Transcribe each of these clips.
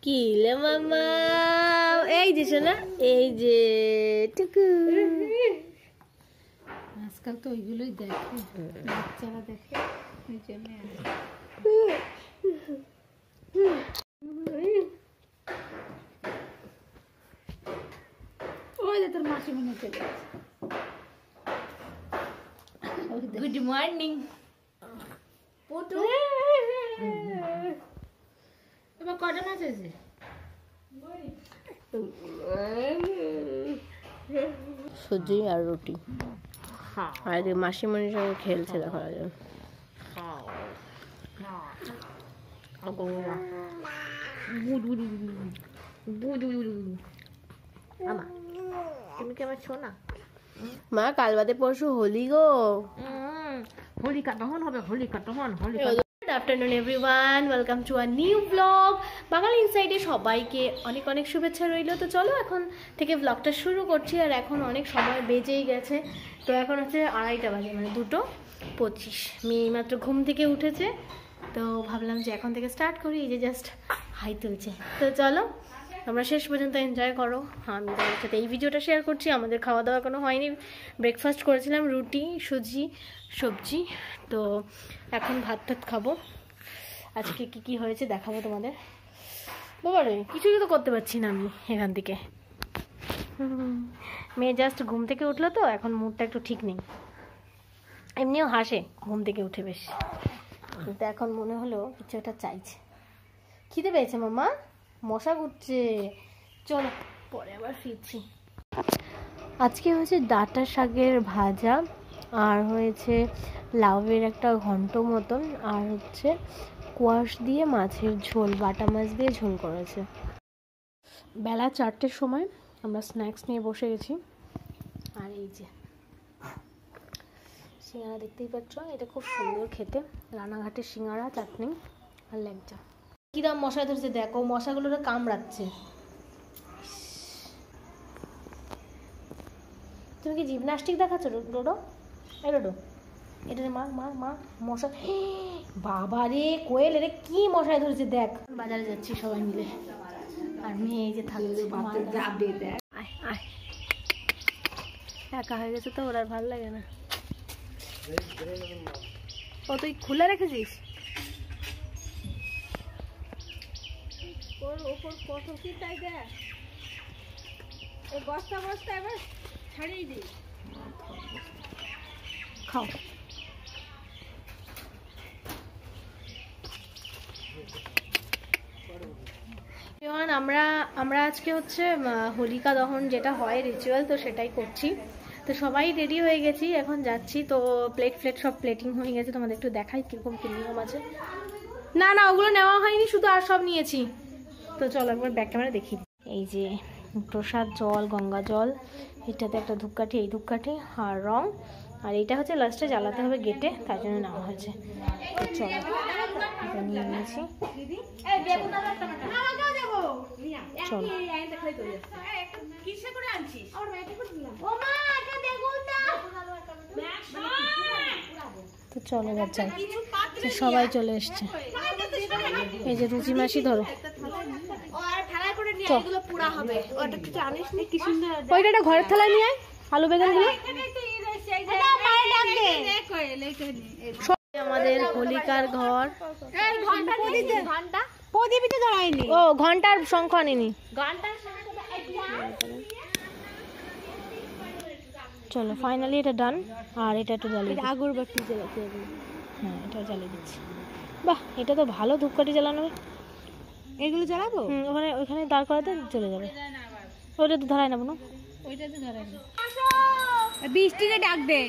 কি লে মামা, এই যে শোনা, এই যে টুকু। আজকাল তো ওইগুলোই দেখে, বাচ্চারা দেখে, ওই জন্য ওই যে তোর মাসি মনে চলে গেছে। Good morning Putu. এবার কটা মাছ আছে? সুজি আর রুটি, আর মাসিমণির সঙ্গে খেলছে দেখা যায়। তুমি কি আমার শোনা? মা কাল বাদে পরশু হোলি গো। হোলিকা তখন হবে, হোলিকা তখন, Holika. Good afternoon everyone, welcome to a new blog. Bangali ইনসাইডে সবাইকে অনেক অনেক শুভেচ্ছা রইল। তো চলো এখন থেকে ব্লগটা শুরু করছি। আর এখন অনেক সময় বেজেই গেছে, তো এখন হচ্ছে 2:30 বাজে, মানে 2:25। মেয়ে মাত্র ঘুম থেকে উঠেছে, তো ভাবলাম যে এখন থেকে স্টার্ট করি। এই যে জাস্ট হাই তুলছে। তো চলো তোমরা শেষ পর্যন্ত এনজয় করো। আমি তোমার সাথে এই ভিডিওটা শেয়ার করছি। আমাদের খাওয়া দাওয়া কোনো হয়নি, ব্রেকফাস্ট করেছিলাম রুটি সুজি সবজি। তো এখন ভাত টাত খাবো। আজকে কি কি হয়েছে দেখাবো তোমাদের। বাবা রে, কিছুই তো করতে পারছি না আমি এখান থেকে। মেয়ে জাস্ট ঘুম থেকে উঠলো, তো এখন মুডটা একটু ঠিক নেই। এমনিও হাসে ঘুম থেকে উঠে বেশ, কিন্তু এখন মনে হলো কিছু একটা চাইছে। খিদে পেয়েছে মামা, মশা ঘুরছে। চলো পরে আবার ফিরছি। আজকে হয়েছে ডাঁটা শাকের ভাজা, আর হয়েছে লাউয়ের একটা ঘন্ট মতন, আর হচ্ছে কোয়াশ দিয়ে মাছের ঝোল, বাটা মাছ দিয়ে ঝোল করেছে। বেলা 4টের সময় আমরা স্ন্যাক্স নিয়ে বসে গেছি। আর এই যে সিঙ্গারা দেখতেই পাচ্ছ, এটা খুব সুন্দর খেতে। রানাঘাটের সিঙ্গারা, চাটনি আর ল্যাংচা। কি দাম মশা ধরছে দেখো, মশাগুলো কামড়াচ্ছে। তুমি কি জিমনাস্টিক দেখাচ্ছ ডোডো? এই ডোডো, এটা মা মা মা মশা। বাবা রে কোয়েল, এটা কি মশায় ধরেছে দেখ। বাজারে যাচ্ছি সবাই মিলে, আর মেয়ে এই যে থাকছে। একা হয়ে গেছে তো, ওর আর ভালো লাগে না। ও তুই খুলে রেখেছিস? ওর ওপর কত কি তাই দেখ, এই বস্তা বস্তা এবার ছাড়িয়ে দিই। খাও। আমরা আজকে হচ্ছে হোলিকা দহন যেটা হয় রিচুয়াল, তো সেটাই করছি। তো সবাই রেডি হয়ে গেছি, এখন যাচ্ছি। তো প্লেট সব প্লেটিং হয়ে গেছে, তোমাদের একটু দেখাই কিরকম কি নিয়ম আছে। না না ওগুলো নেওয়া হয়নি, শুধু আর সব নিয়েছি। তো চলো একবার ব্যাক ক্যামেরা দেখি। এই যে প্রসাদ জল, গঙ্গা জল, এটাতে একটা ধূপকাঠি, এই ধূপকাঠি আর রং, আর এটা হচ্ছে লাস্টে জ্বালাতে হবে গেটে, তাই জন্য নেওয়া হয়েছে। তো চলো এটা নিয়ে নিয়েছি। চলো তো চলো এবার যাই। সবাই চলে এসছে। এই যে রুচি মাসি ধরো, ওইটা ঘরের থালায় নিয়ে আয়, আলু বেগুন গুলো। আমাদের হোলিকার ঘর। ও ঘন্টার শঙ্খ আনিনি। চলো ফাইনালি এটা ডান। আর এটা একটু জ্বালিয়ে আগরবাতি জ্বালাতে হবে। হ্যাঁ এটা জ্বালিয়ে দিচ্ছি। বাহ, এটা তো ভালো ধূপকাঠি জ্বালানো। এগুলো জ্বালাবো? ওখানে দাঁড় করাতে চলে যাবে। ওইটা তো ধরাই না বোনো, ওইটা তো ধরাই না। বৃষ্টিকে ডাক দে,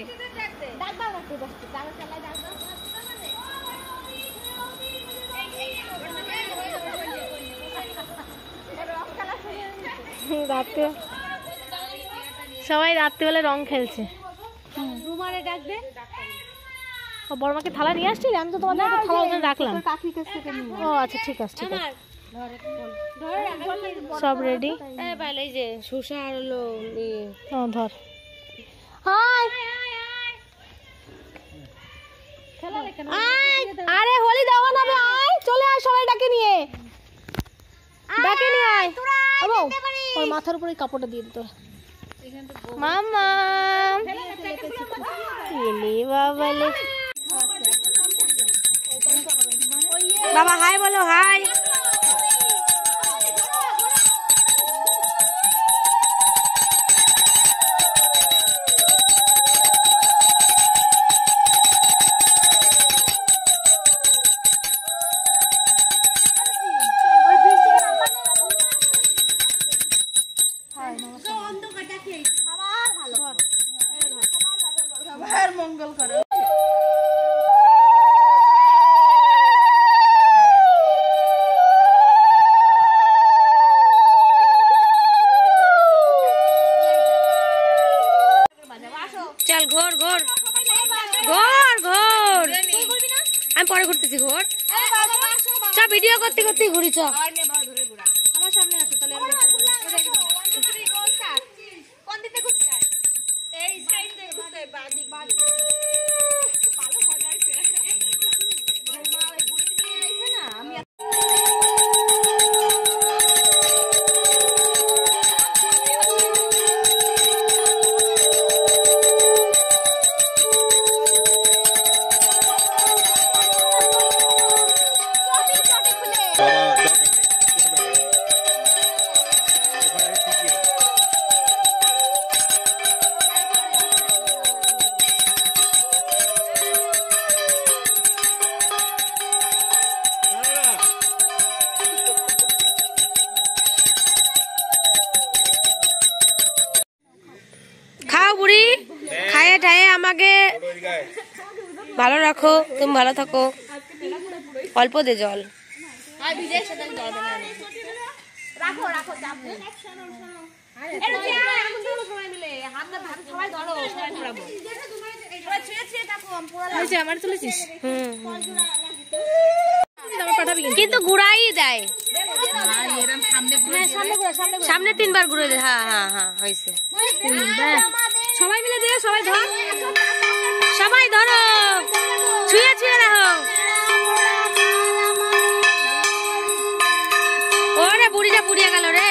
সবাই রাত্রিবেলা রং খেলছে। বড় মাকে থালা নিয়ে আসছি, আমি তো তোমাদের থালা ওখানে রাখলাম। ও আচ্ছা ঠিক আছে ঠিক আছে, সব রেডি। এই যে শসা আর হলো ধর। আরে হোলি দেওয়া হবে, আয় চলে আয় সবাই ডাকে নিয়ে। দেখ ওর মাথার উপরে কাপড়টা দিয়ে দিত। মামা বাবা হাই বলো, হাই। মঙ্গল করো। চল ঘোর ঘোর ঘোর ঘোর, আমি পরে ঘুরতেছি। ঘোর চ, ভিডিও করতে করতে ঘুরি। চ আমার সামনে আসো তাহলে। কোন দিকে ঘুরতে চাই? এই সাইড থেকে ঘুরতে, বাদিক ভালো মজা আছে। রুমাল ঘুরিয়ে নিয়ে আইছে না আমি। খাও বুড়ি, খায়ে ঠায়ে আমাকে ভালো রাখো। তুমি ভালো থাকো। অল্প দে জল। আমার তুলেছিস? কিন্তু ঘুরাই দেয়, সামনে 3 বার ঘুরে দেয়। হ্যাঁ হ্যাঁ হ্যাঁ হয়েছে। সবাই মিলে দে, সবাই ধর, সবাই ধরো, ছুঁয়ে ছুঁয়ে রাখো। ওরে বুড়িটা পুড়িয়ে গেল রে।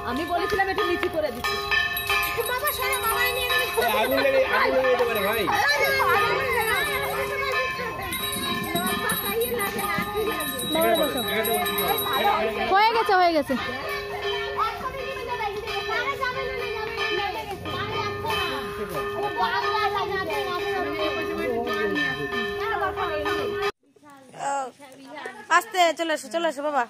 আমি বলেছিলাম একটু নিচু করে দিচ্ছি। হয়ে গেছে হয়ে গেছে। আস্তে চলে এসো, চলে এসো বাবা।